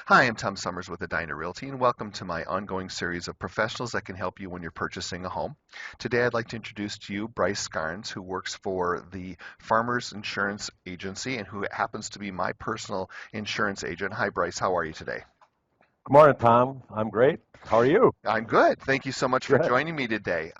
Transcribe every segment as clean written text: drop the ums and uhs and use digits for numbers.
Hi, I'm Tom Sommers with Edina Realty, and welcome to my ongoing series of professionals that can help you when you're purchasing a home. Today, I'd like to introduce to you Bryce Scarns, who works for the Farmers Insurance Agency and who happens to be my personal insurance agent. Hi, Bryce. How are you today? Good morning, Tom. I'm great. How are you? I'm good. Thank you so much for Good. joining me today.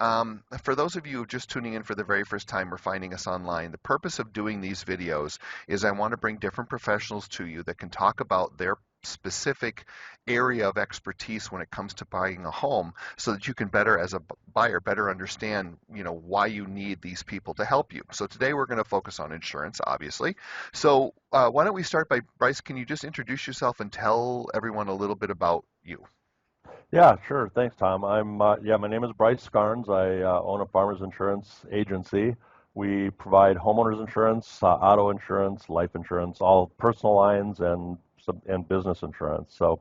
For those of you just tuning in for the very first time or finding us online, the purpose of doing these videos is I want to bring different professionals to you that can talk about their specific area of expertise when it comes to buying a home so that you can better, as a buyer, better understand, why you need these people to help you. So today we're going to focus on insurance, obviously. So why don't we start by, Bryce, can you just introduce yourself and tell everyone a little bit about you? Yeah, sure. Thanks, Tom. My name is Bryce Scarns. I own a farmers insurance agency. We provide homeowners insurance, auto insurance, life insurance, all personal lines and business insurance. So,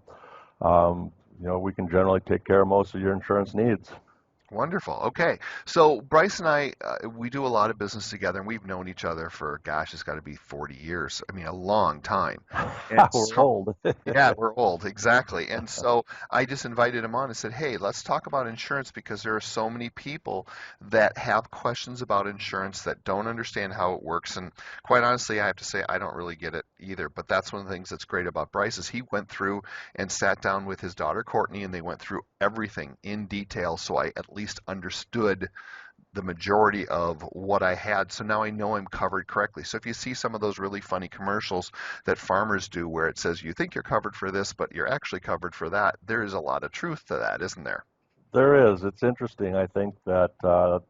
we can generally take care of most of your insurance needs. Wonderful. Okay. So Bryce and I, we do a lot of business together, and we've known each other for, gosh, it's got to be 40 years. I mean, a long time. And We're so, old. yeah, we're old, exactly. And so I just invited him on and said, hey, let's talk about insurance because there are so many people that have questions about insurance that don't understand how it works. And quite honestly, I have to say, I don't really get it either. But that's one of the things that's great about Bryce is he went through and sat down with his daughter, Courtney, and they went through everything in detail. So I at least understood the majority of what I had. So now I know I'm covered correctly. So if you see some of those really funny commercials that farmers do where it says you think you're covered for this, but you're actually covered for that, there is a lot of truth to that, isn't there? There is. It's interesting. I think that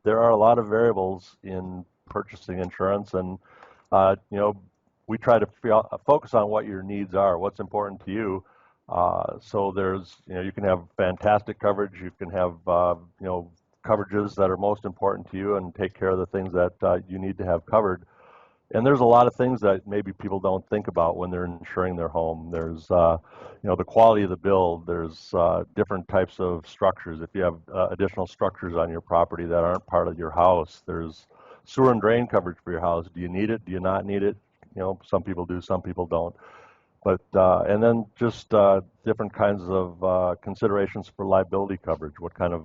there are a lot of variables in purchasing insurance, and we try to focus on what your needs are, what's important to you. So you can have fantastic coverage. You can have, coverages that are most important to you, and take care of the things that you need to have covered. And there's a lot of things that maybe people don't think about when they're insuring their home. There's, the quality of the build. There's different types of structures. If you have additional structures on your property that aren't part of your house, there's sewer and drain coverage for your house. Do you need it? Do you not need it? Some people do, some people don't. But and then just different kinds of considerations for liability coverage. What kind of,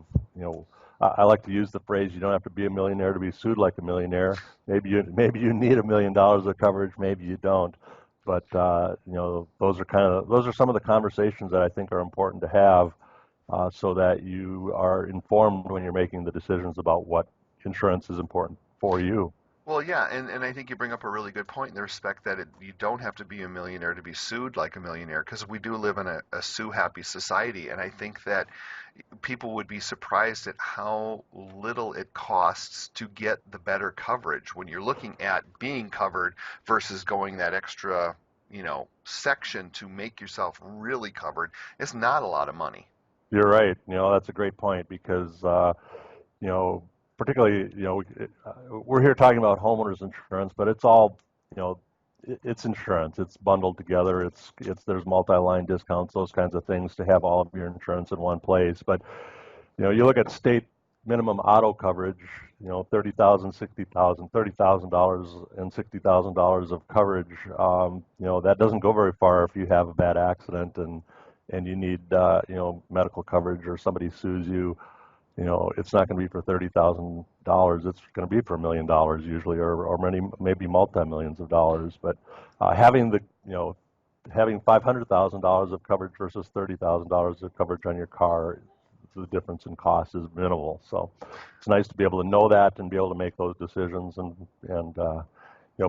I like to use the phrase, you don't have to be a millionaire to be sued like a millionaire. Maybe you need $1 million of coverage, maybe you don't. But those are some of the conversations that I think are important to have, so that you are informed when you're making the decisions about what insurance is important for you. Well, yeah, and I think you bring up a really good point in the respect that you don't have to be a millionaire to be sued like a millionaire because we do live in a sue-happy society, and I think that people would be surprised at how little it costs to get the better coverage when you're looking at being covered versus going that extra, section to make yourself really covered. It's not a lot of money. You're right. That's a great point because you know, particularly, we're here talking about homeowners insurance, but it's all, you know, it's insurance. It's bundled together. There's multi-line discounts, those kinds of things to have all of your insurance in one place. But, you look at state minimum auto coverage, 30,000, 60,000, $30,000 and $60,000 of coverage. That doesn't go very far if you have a bad accident and you need, medical coverage or somebody sues you. It's not going to be for $30,000. It's going to be for $1 million usually, or maybe multi-millions of dollars. But having having $500,000 of coverage versus $30,000 of coverage on your car, the difference in cost is minimal. So it's nice to be able to know that and be able to make those decisions and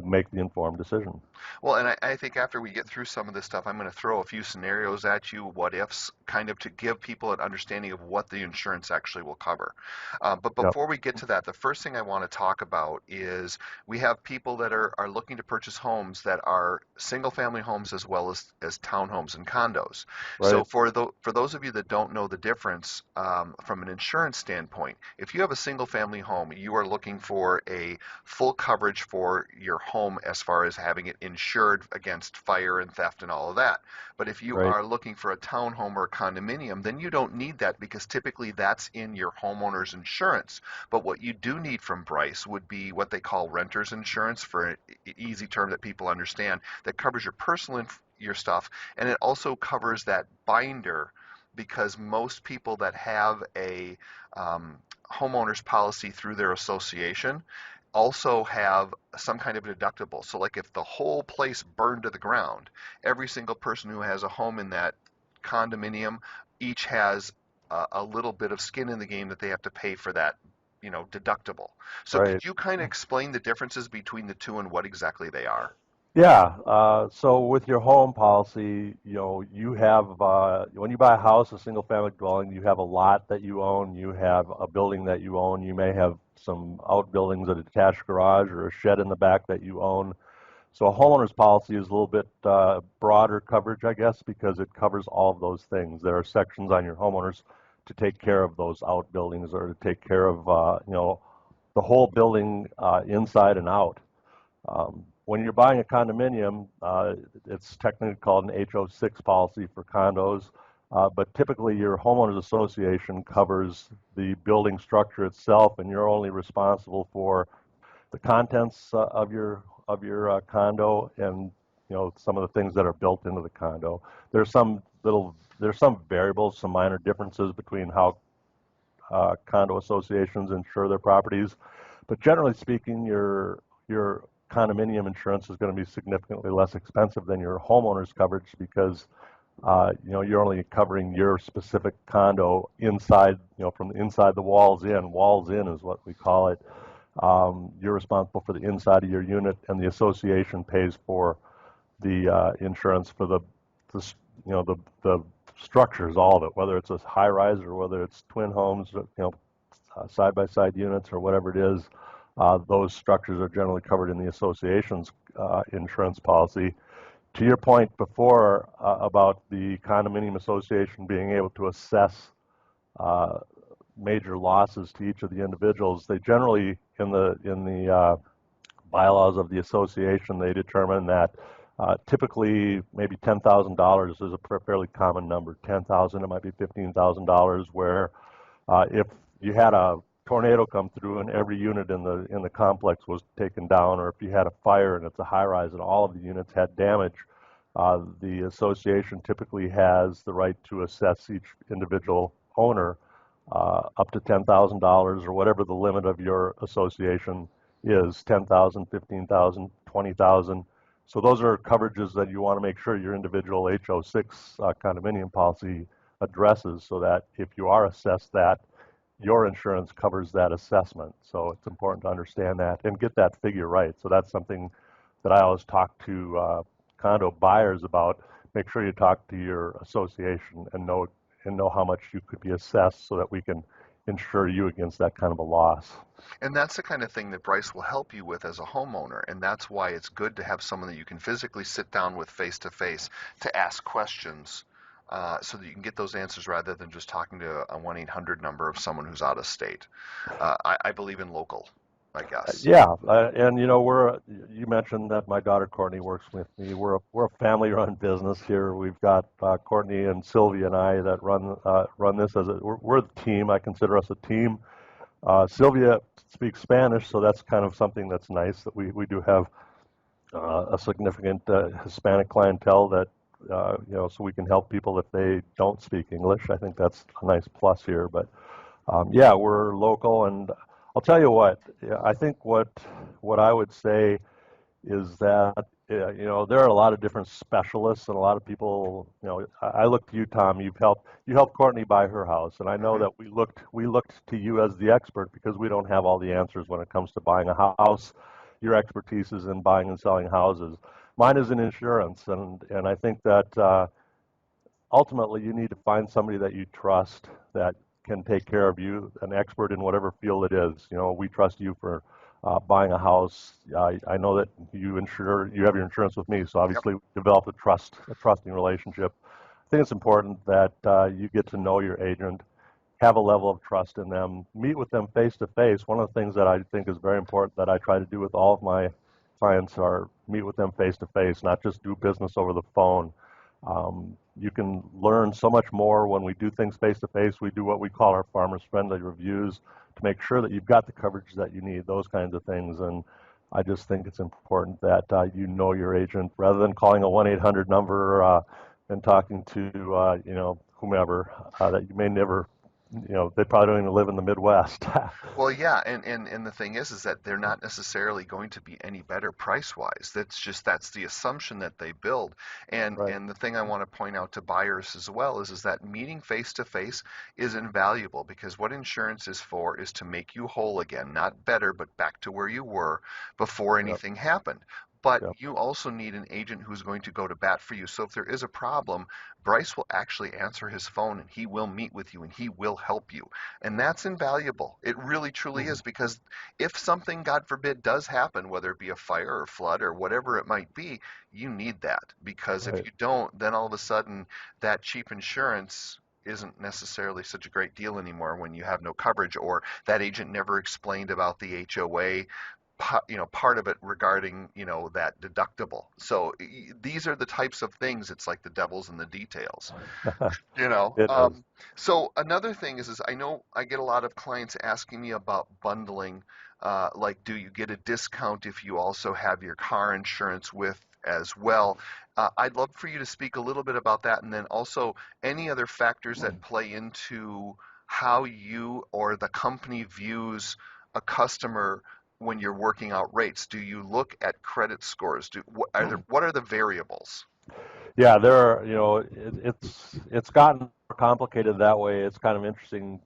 make the informed decision. Well, and I think after we get through some of this stuff, I'm going to throw a few scenarios at you, what ifs, kind of to give people an understanding of what the insurance actually will cover. But Yep. before we get to that, the first thing I want to talk about is we have people that are looking to purchase homes that are single family homes as well as townhomes and condos. So Right. for those of you that don't know the difference from an insurance standpoint, if you have a single family home, you are looking for a full coverage for your home as far as having it insured against fire and theft and all of that. But if you Right. are looking for a townhome or a condominium, then you don't need that because typically that's in your homeowner's insurance. But what you do need from Bryce would be what they call renter's insurance, for an easy term that people understand, that covers your personal your stuff, and it also covers that binder because most people that have a um, homeowner's policy through their association also have some kind of deductible. So, like if the whole place burned to the ground, every single person who has a home in that condominium each has a little bit of skin in the game that they have to pay for that, deductible. So, Right. could you kind of explain the differences between the two and what exactly they are? Yeah. So with your home policy, you have when you buy a house, a single family dwelling, you have a lot that you own, you have a building that you own, you may have some outbuildings, a detached garage, or a shed in the back that you own. So a homeowner's policy is a little bit broader coverage, I guess, because it covers all of those things. There are sections on your homeowners to take care of those outbuildings or to take care of the whole building inside and out. When you're buying a condominium, it's technically called an HO6 policy for condos, but typically your homeowners association covers the building structure itself, and you're only responsible for the contents of your condo and some of the things that are built into the condo. There's some variables, some minor differences between how condo associations insure their properties. But generally speaking, your condominium insurance is going to be significantly less expensive than your homeowner's coverage because you're only covering your specific condo inside, from inside the walls in. Walls in is what we call it. You're responsible for the inside of your unit, and the association pays for the insurance for the the structures, all of it, whether it's a high rise or whether it's twin homes, side by side units or whatever it is. Those structures are generally covered in the association's insurance policy. To your point before about the condominium association being able to assess uh, major losses to each of the individuals, they generally in the bylaws of the association, they determine that typically maybe $10,000 is a fairly common number. 10,000, it might be $15,000, where if you had a tornado come through and every unit in the complex was taken down, or if you had a fire and it's a high rise and all of the units had damage, the association typically has the right to assess each individual owner up to $10,000 or whatever the limit of your association is, 10,000, 15,000, 20,000. So those are coverages that you want to make sure your individual HO6 condominium policy addresses, so that if you are assessed that, your insurance covers that assessment. So it's important to understand that and get that figure right. So that's something that I always talk to condo buyers about. Make sure you talk to your association and know how much you could be assessed so that we can insure you against that kind of a loss. And that's the kind of thing that Bryce will help you with as a homeowner. And that's why it's good to have someone that you can physically sit down with face to face to ask questions so that you can get those answers rather than just talking to a 1-800 number of someone who's out of state. I believe in local, I guess. Yeah, and you mentioned that my daughter Courtney works with me. We're a family-run business here. We've got Courtney and Sylvia and I that run this we're the team. I consider us a team. Sylvia speaks Spanish, so that's kind of something that's nice that we do have a significant Hispanic clientele that so we can help people if they don't speak English. I think that's a nice plus here. But yeah, we're local, and I'll tell you what. Yeah, I think what I would say is that there are a lot of different specialists and a lot of people. I look to you, Tom. You helped Courtney buy her house, and I know Hmm. that we looked to you as the expert because we don't have all the answers when it comes to buying a house. Your expertise is in buying and selling houses. Mine is in insurance, and I think that ultimately you need to find somebody that you trust that can take care of you, an expert in whatever field it is. We trust you for buying a house. I know that you have your insurance with me, so Yep. obviously we developed a trusting relationship. I think it's important that you get to know your agent, have a level of trust in them, meet with them face to face. One of the things that I think is very important that I try to do with all of my clients are meet with them face to face, not just do business over the phone. You can learn so much more when we do things face to face. We do what we call our farmers friendly reviews to make sure that you've got the coverage that you need, those kinds of things. And I just think it's important that you know your agent rather than calling a 1-800 number and talking to whomever that you may never, they probably don't even live in the Midwest. Well, yeah, and the thing is that they're not necessarily going to be any better price wise. That's the assumption that they build. And Right. and the thing I want to point out to buyers as well is that meeting face to face is invaluable because what insurance is for is to make you whole again, not better, but back to where you were before Yep. anything happened. But Yep. you also need an agent who's going to go to bat for you. So if there is a problem, Bryce will actually answer his phone and he will meet with you and he will help you. And that's invaluable. It really truly Mhm. is because if something, God forbid, does happen, whether it be a fire or flood or whatever it might be, you need that because if Right. you don't, then all of a sudden that cheap insurance isn't necessarily such a great deal anymore when you have no coverage or that agent never explained about the HOA part of it regarding that deductible. So these are the types of things. It's like the devil's in the details. You know, It is. so another thing is I know I get a lot of clients asking me about bundling. Like, do you get a discount if you also have your car insurance with as well? I'd love for you to speak a little bit about that, and then also any other factors that play into how you or the company views a customer when you're working out rates. Do you look at credit scores? What are the variables? Yeah, there are, it's gotten more complicated that way. It's kind of interesting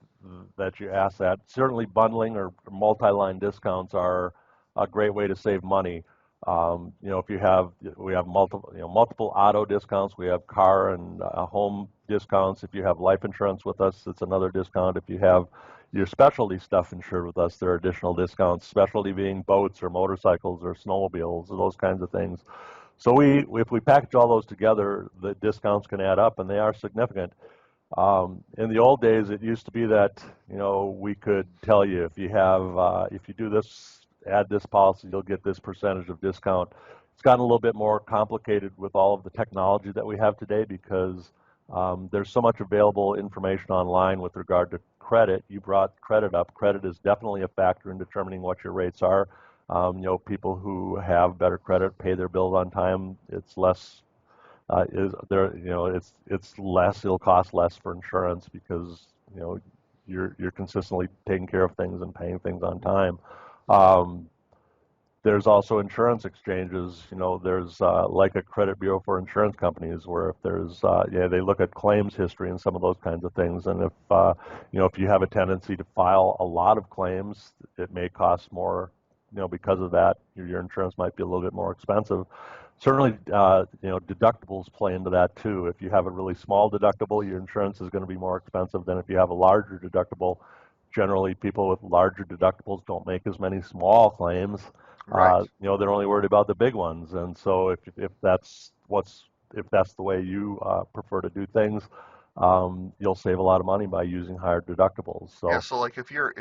that you ask that. Certainly bundling or multi-line discounts are a great way to save money. If we have multiple auto discounts, we have car and home discounts. If you have life insurance with us, it's another discount. If you have your specialty stuff insured with us, there are additional discounts. Specialty being boats or motorcycles or snowmobiles, those kinds of things. So if we package all those together, the discounts can add up, and they are significant. In the old days, it used to be that we could tell you if you do this, add this policy, you'll get this percentage of discount. It's gotten a little bit more complicated with all of the technology that we have today because there's so much available information online with regard to credit. You brought credit up. Credit is definitely a factor in determining what your rates are. People who have better credit pay their bills on time. It's less is there it's less, it'll cost less for insurance because you're consistently taking care of things and paying things on time. um, there's also insurance exchanges. There's like a credit bureau for insurance companies where if there's, they look at claims history and some of those kinds of things. And if you have a tendency to file a lot of claims, it may cost more. Because of that, your insurance might be a little bit more expensive. Certainly, deductibles play into that too. If you have a really small deductible, your insurance is going to be more expensive than if you have a larger deductible. Generally, people with larger deductibles don't make as many small claims. Right. They're only worried about the big ones, and so if that's the way you prefer to do things, you'll save a lot of money by using higher deductibles. Yeah, So, so like if you're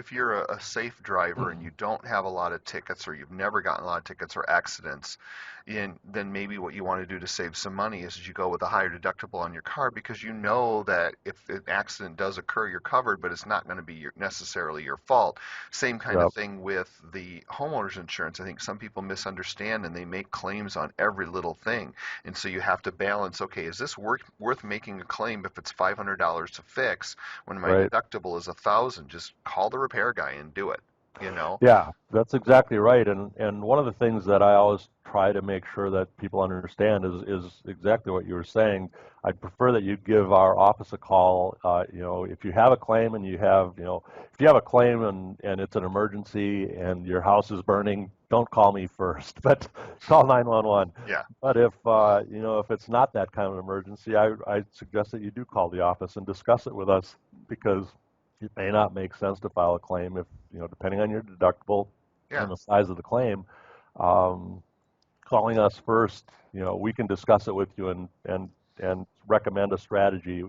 a safe driver and you don't have a lot of tickets or you've never gotten a lot of tickets or accidents, and then maybe what you want to do to save some money is you go with a higher deductible on your car because you know that if an accident does occur, you're covered, but it's not going to be necessarily your fault. Same kind yeah, of thing with the homeowners insurance. I think some people misunderstand and they make claims on every little thing, and so you have to balance. Okay, is this worth making a claim if it's $500 to fix? When my right. deductible is 1,000, just call the repair guy and do it, you know? Yeah, that's exactly right. And one of the things that I always try to make sure that people understand is exactly what you were saying. I'd prefer that you give our office a call. If you have a claim and if you have a claim and it's an emergency and your house is burning, don't call me first, but call 911. Yeah. But if it's not that kind of emergency, I suggest that you do call the office and discuss it with us because it may not make sense to file a claim if, depending on your deductible Yeah. and the size of the claim. Um, Calling us first, we can discuss it with you and recommend a strategy,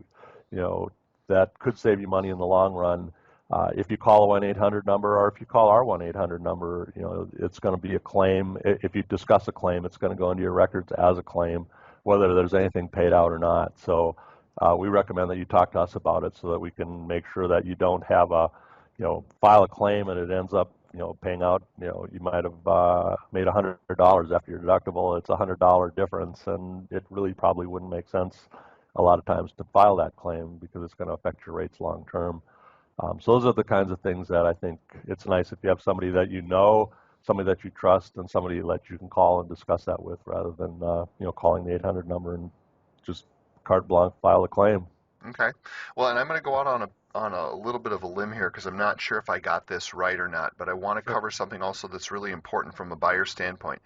that could save you money in the long run. If you call a 1-800 number or if you call our 1-800 number, it's going to be a claim. If you discuss a claim, it's going to go into your records as a claim, whether there's anything paid out or not. So we recommend that you talk to us about it so that we can make sure that you don't have file a claim and it ends up paying out, you might have made $100 after your deductible. It's $100 difference, and it really probably wouldn't make sense a lot of times to file that claim because it's going to affect your rates long term. So those are the kinds of things that I think it's nice if you have somebody that you know, somebody that you trust, and somebody that you can call and discuss that with, rather than calling the 800 number and just carte blanche file a claim. Okay. Well, and I'm going to go out on a little bit of a limb here because I'm not sure if I got this right or not, but I want to Sure. cover something also that's really important from a buyer standpoint.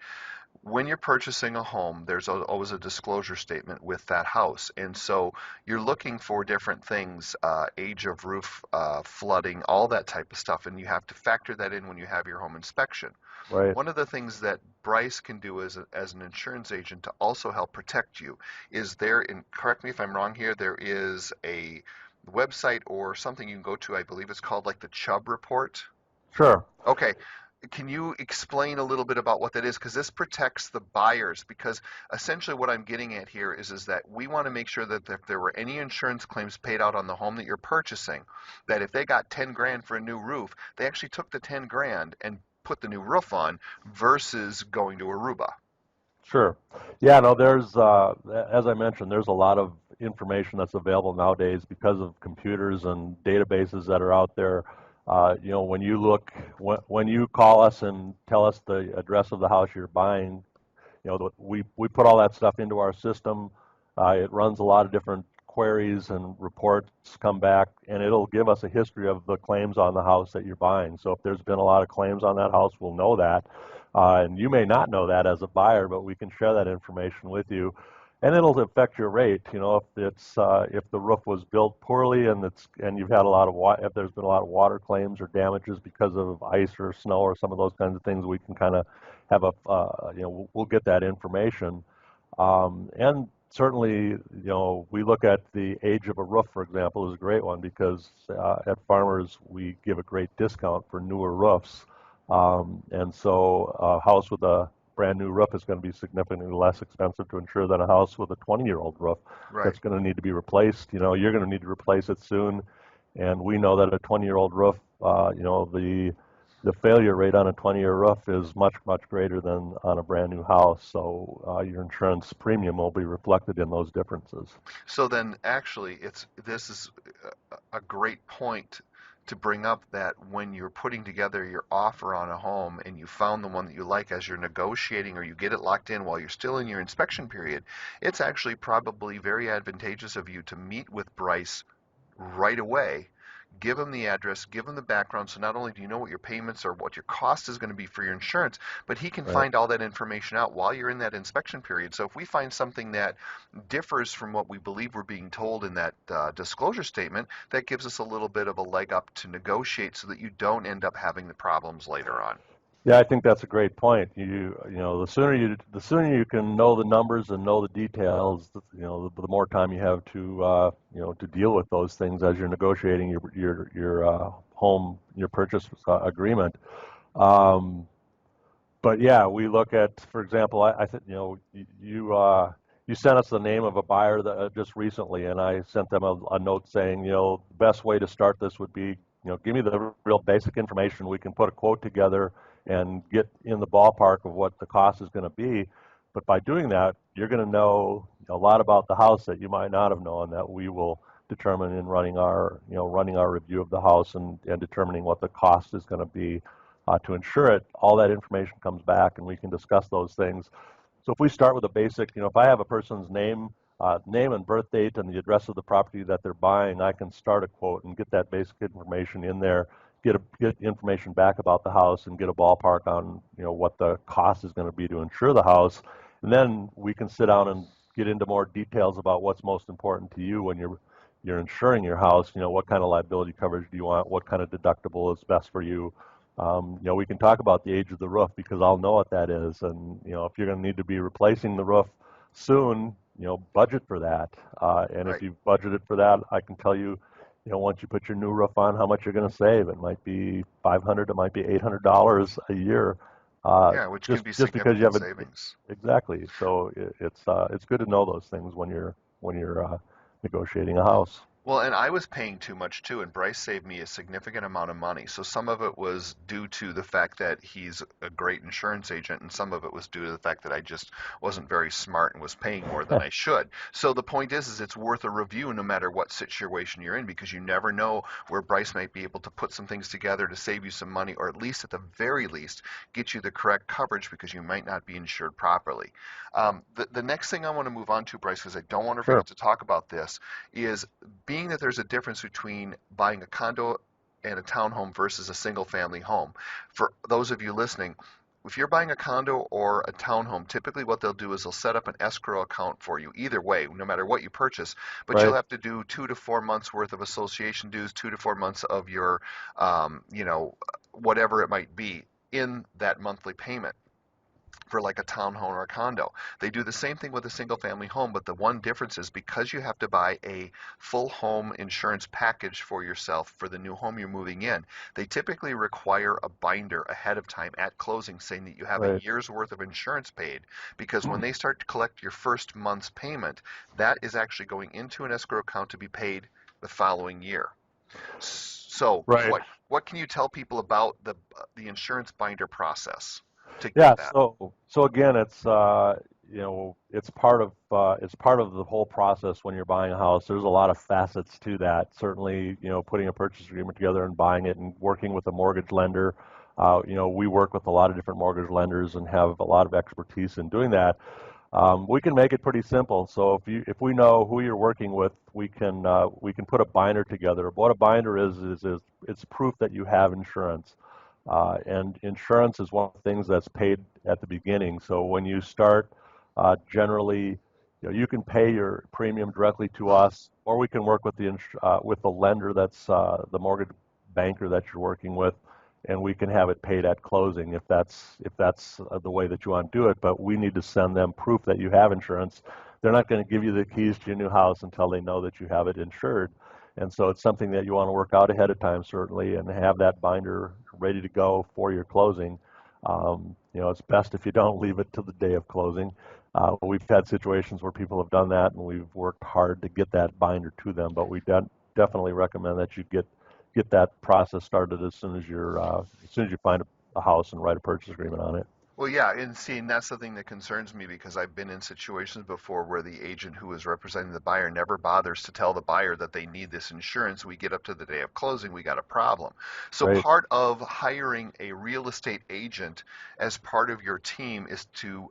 When you're purchasing a home, there's always a disclosure statement with that house. And so you're looking for different things, age of roof, flooding, all that type of stuff, and you have to factor that in when you have your home inspection. Right. One of the things that Bryce can do as an insurance agent to also help protect you is there, and correct me if I'm wrong here, there is a website or something you can go to, I believe it's called like the Chubb report. Sure. Okay. Can you explain a little bit about what that is? Because this protects the buyers. Because essentially, what I'm getting at here is that we want to make sure that if there were any insurance claims paid out on the home that you're purchasing, that if they got 10 grand for a new roof, they actually took the 10 grand and put the new roof on versus going to Aruba. Sure. Yeah, no, as I mentioned, there's a lot of information that's available nowadays because of computers and databases that are out there. When you call us and tell us the address of the house you're buying, we put all that stuff into our system. It runs a lot of different queries and reports come back, and it'll give us a history of the claims on the house that you're buying. So if there's been a lot of claims on that house, we'll know that. And you may not know that as a buyer, but we can share that information with you. And it'll affect your rate. If the roof was built poorly and you've had if there's been a lot of water claims or damages because of ice or snow or some of those kinds of things, we can kind of have we'll get that information. And certainly, we look at the age of a roof, for example, is a great one because at Farmers we give a great discount for newer roofs. And so a house with a brand new roof is going to be significantly less expensive to insure than a house with a 20-year-old roof Right. that's going to need to be replaced. You're going to need to replace it soon, and we know that a 20-year-old roof, the failure rate on a 20-year roof is much, much greater than on a brand new house. So your insurance premium will be reflected in those differences. So then, actually, this is a great point to bring up that when you're putting together your offer on a home and you found the one that you like as you're negotiating or you get it locked in while you're still in your inspection period, it's actually probably very advantageous of you to meet with Bryce right away. Give them the address, give them the background, so not only do you know what your payments or what your cost is going to be for your insurance, but he can Right. find all that information out while you're in that inspection period. So if we find something that differs from what we believe we're being told in that disclosure statement, that gives us a little bit of a leg up to negotiate so that you don't end up having the problems later on. Yeah, I think that's a great point. The sooner you can know the numbers and know the details, the more time you have to deal with those things as you're negotiating your purchase agreement. Um, but yeah, we look at, for example, I think you sent us the name of a buyer that just recently, and I sent them a note saying, the best way to start this would be, give me the real basic information. We can put a quote together and get in the ballpark of what the cost is going to be. But by doing that, you're going to know a lot about the house that you might not have known that we will determine in running our review of the house and determining what the cost is going to be to insure it. All that information comes back, and we can discuss those things. So if we start with a basic, if I have a person's name and birth date and the address of the property that they're buying, I can start a quote and get that basic information in there, get information back about the house, and get a ballpark on what the cost is going to be to insure the house, and then we can sit down and get into more details about what's most important to you when you're insuring your house. What kind of liability coverage do you want? What kind of deductible is best for you? We can talk about the age of the roof because I'll know what that is, and if you're going to need to be replacing the roof soon, budget for that. And if Right. you've budgeted for that, I can tell you, once you put your new roof on, how much you're going to save. It might be 500, it might be $800 a year, Yeah, which can be just because you significant have savings. exactly. So it's good to know those things when you're negotiating a house. Well, and I was paying too much too, and Bryce saved me a significant amount of money. So some of it was due to the fact that he's a great insurance agent, and some of it was due to the fact that I just wasn't very smart and was paying more than I should. So the point is it's worth a review no matter what situation you're in, because you never know where Bryce might be able to put some things together to save you some money, or at least at the very least get you the correct coverage because you might not be insured properly. The next thing I want to move on to, Bryce, because I don't want to Sure. forget to talk about this, is being that there's a difference between buying a condo and a townhome versus a single family home. For those of you listening, if you're buying a condo or a townhome, typically what they'll do is they'll set up an escrow account for you, either way, no matter what you purchase. But you'll Right. have to do 2 to 4 months worth of association dues, 2 to 4 months of your, whatever it might be in that monthly payment for like a townhome or a condo. They do the same thing with a single family home, but the one difference is because you have to buy a full home insurance package for yourself for the new home you're moving in, they typically require a binder ahead of time at closing saying that you have a Right. year's worth of insurance paid, because when they start to collect your first month's payment, that is actually going into an escrow account to be paid the following year. So Right. what can you tell people about the insurance binder process to get Yeah. that? So again, it's part of the whole process when you're buying a house. There's a lot of facets to that. Certainly, putting a purchase agreement together and buying it and working with a mortgage lender. We work with a lot of different mortgage lenders and have a lot of expertise in doing that. We can make it pretty simple. So if we know who you're working with, we can put a binder together. What a binder is it's proof that you have insurance. And insurance is one of the things that's paid at the beginning. So when you start, generally, you can pay your premium directly to us, or we can work with the lender that's the mortgage banker that you're working with, and we can have it paid at closing if that's the way that you want to do it. But we need to send them proof that you have insurance. They're not going to give you the keys to your new house until they know that you have it insured. And so it's something that you want to work out ahead of time, certainly, and have that binder ready to go for your closing. It's best if you don't leave it to the day of closing. We've had situations where people have done that, and we've worked hard to get that binder to them. But we definitely recommend that you get that process started as soon as you find a house and write a purchase agreement on it. Well, yeah, and see, and that's the thing that concerns me because I've been in situations before where the agent who is representing the buyer never bothers to tell the buyer that they need this insurance. We get up to the day of closing, we got a problem. So Right. part of hiring a real estate agent as part of your team is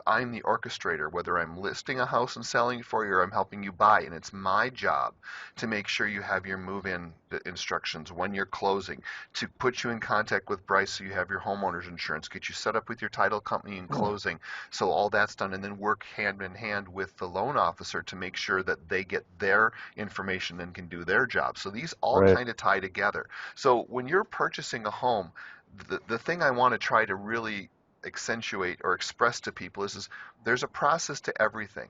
I'm the orchestrator, whether I'm listing a house and selling it for you or I'm helping you buy, and it's my job to make sure you have your move-in instructions when you're closing, to put you in contact with Bryce so you have your homeowner's insurance, get you set up with your title company in closing, so all that's done, and then work hand in hand with the loan officer to make sure that they get their information and can do their job. So these all Right. kind of tie together. So when you're purchasing a home, the thing I want to try to really accentuate or express to people is there's a process to everything.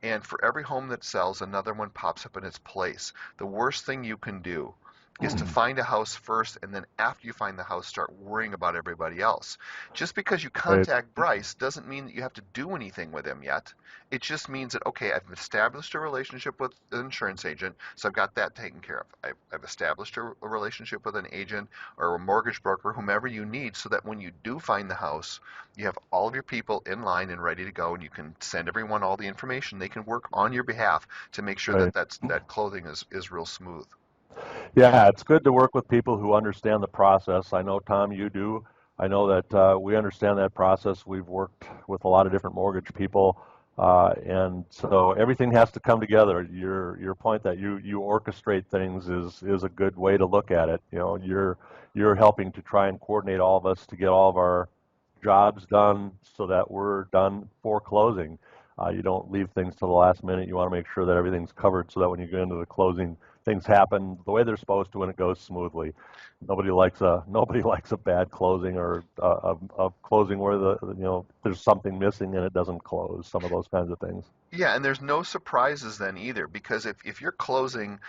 And for every home that sells, another one pops up in its place. The worst thing you can do is to find a house first, and then after you find the house, start worrying about everybody else. Just because you Right. contact Bryce doesn't mean that you have to do anything with him yet. It just means that, okay, I've established a relationship with an insurance agent, so I've got that taken care of. I've established a relationship with an agent or a mortgage broker, whomever you need, so that when you do find the house, you have all of your people in line and ready to go, and you can send everyone all the information. They can work on your behalf to make sure Right. that that clothing is real smooth. Yeah, it's good to work with people who understand the process. I know, Tom, you do. I know that we understand that process. We've worked with a lot of different mortgage people, and so everything has to come together. Your point that you orchestrate things is a good way to look at it. You're helping to try and coordinate all of us to get all of our jobs done so that we're done for closing. You don't leave things to the last minute. You want to make sure that everything's covered so that when you get into the closing, things happen the way they're supposed to and it goes smoothly. Nobody likes a bad closing or a closing where there's something missing and it doesn't close. Some of those kinds of things. Yeah, and there's no surprises then either, because if you're closing,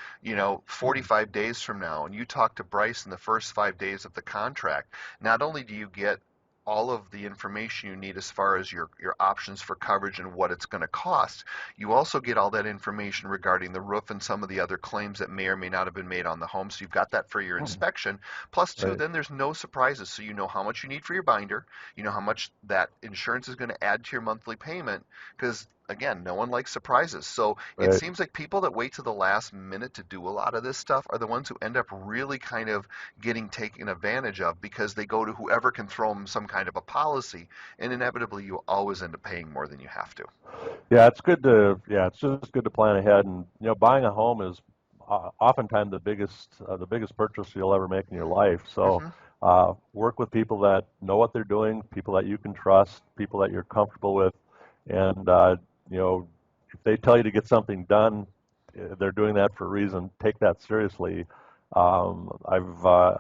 45 days from now and you talk to Bryce in the first 5 days of the contract, not only do you get all of the information you need as far as your options for coverage and what it's going to cost. You also get all that information regarding the roof and some of the other claims that may or may not have been made on the home. So you've got that for your inspection. Plus, two, Right. then there's no surprises. So you know how much you need for your binder. You know how much that insurance is going to add to your monthly payment. Because again, no one likes surprises. So it Right. seems like people that wait to the last minute to do a lot of this stuff are the ones who end up really kind of getting taken advantage of because they go to whoever can throw them some kind of a policy, and inevitably you always end up paying more than you have to. Yeah, it's good to yeah, it's just good to plan ahead, and buying a home is oftentimes the biggest purchase you'll ever make in your life. So Hmm. work with people that know what they're doing, people that you can trust, people that you're comfortable with, and you know if they tell you to get something done, they're doing that for a reason. Take that seriously. Um, I've uh,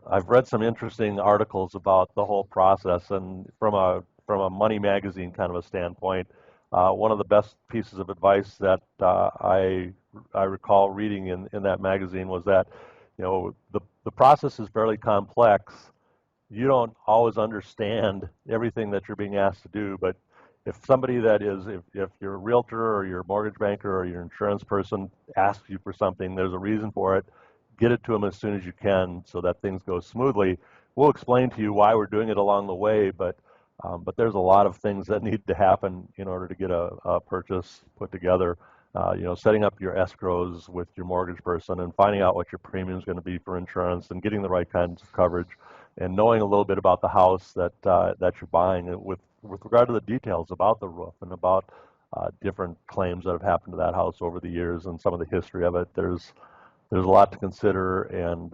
I've read some interesting articles about the whole process, and from a money magazine kind of a standpoint, one of the best pieces of advice that I recall reading in that magazine was that the process is fairly complex. You don't always understand everything that you're being asked to do, but if somebody if your realtor or your mortgage banker or your insurance person asks you for something, there's a reason for it. Get it to them as soon as you can so that things go smoothly. We'll explain to you why we're doing it along the way, but there's a lot of things that need to happen in order to get a purchase put together. Setting up your escrows with your mortgage person and finding out what your premium is going to be for insurance and getting the right kinds of coverage and knowing a little bit about the house that you're buying with regard to the details about the roof and about different claims that have happened to that house over the years and some of the history of it. There's a lot to consider, and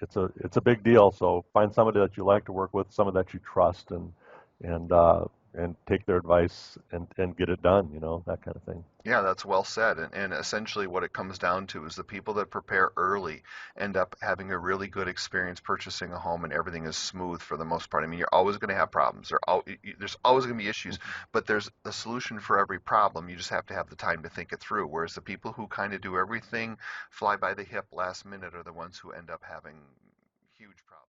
it's a big deal. So find somebody that you like to work with, somebody that you trust, and uh, and take their advice and get it done. That kind of thing. Yeah, that's well said. And essentially, what it comes down to is the people that prepare early end up having a really good experience purchasing a home, and everything is smooth for the most part. I mean, you're always going to have problems. There's always going to be issues, but there's a solution for every problem. You just have to have the time to think it through. Whereas the people who kind of do everything fly by the hip last minute are the ones who end up having huge problems.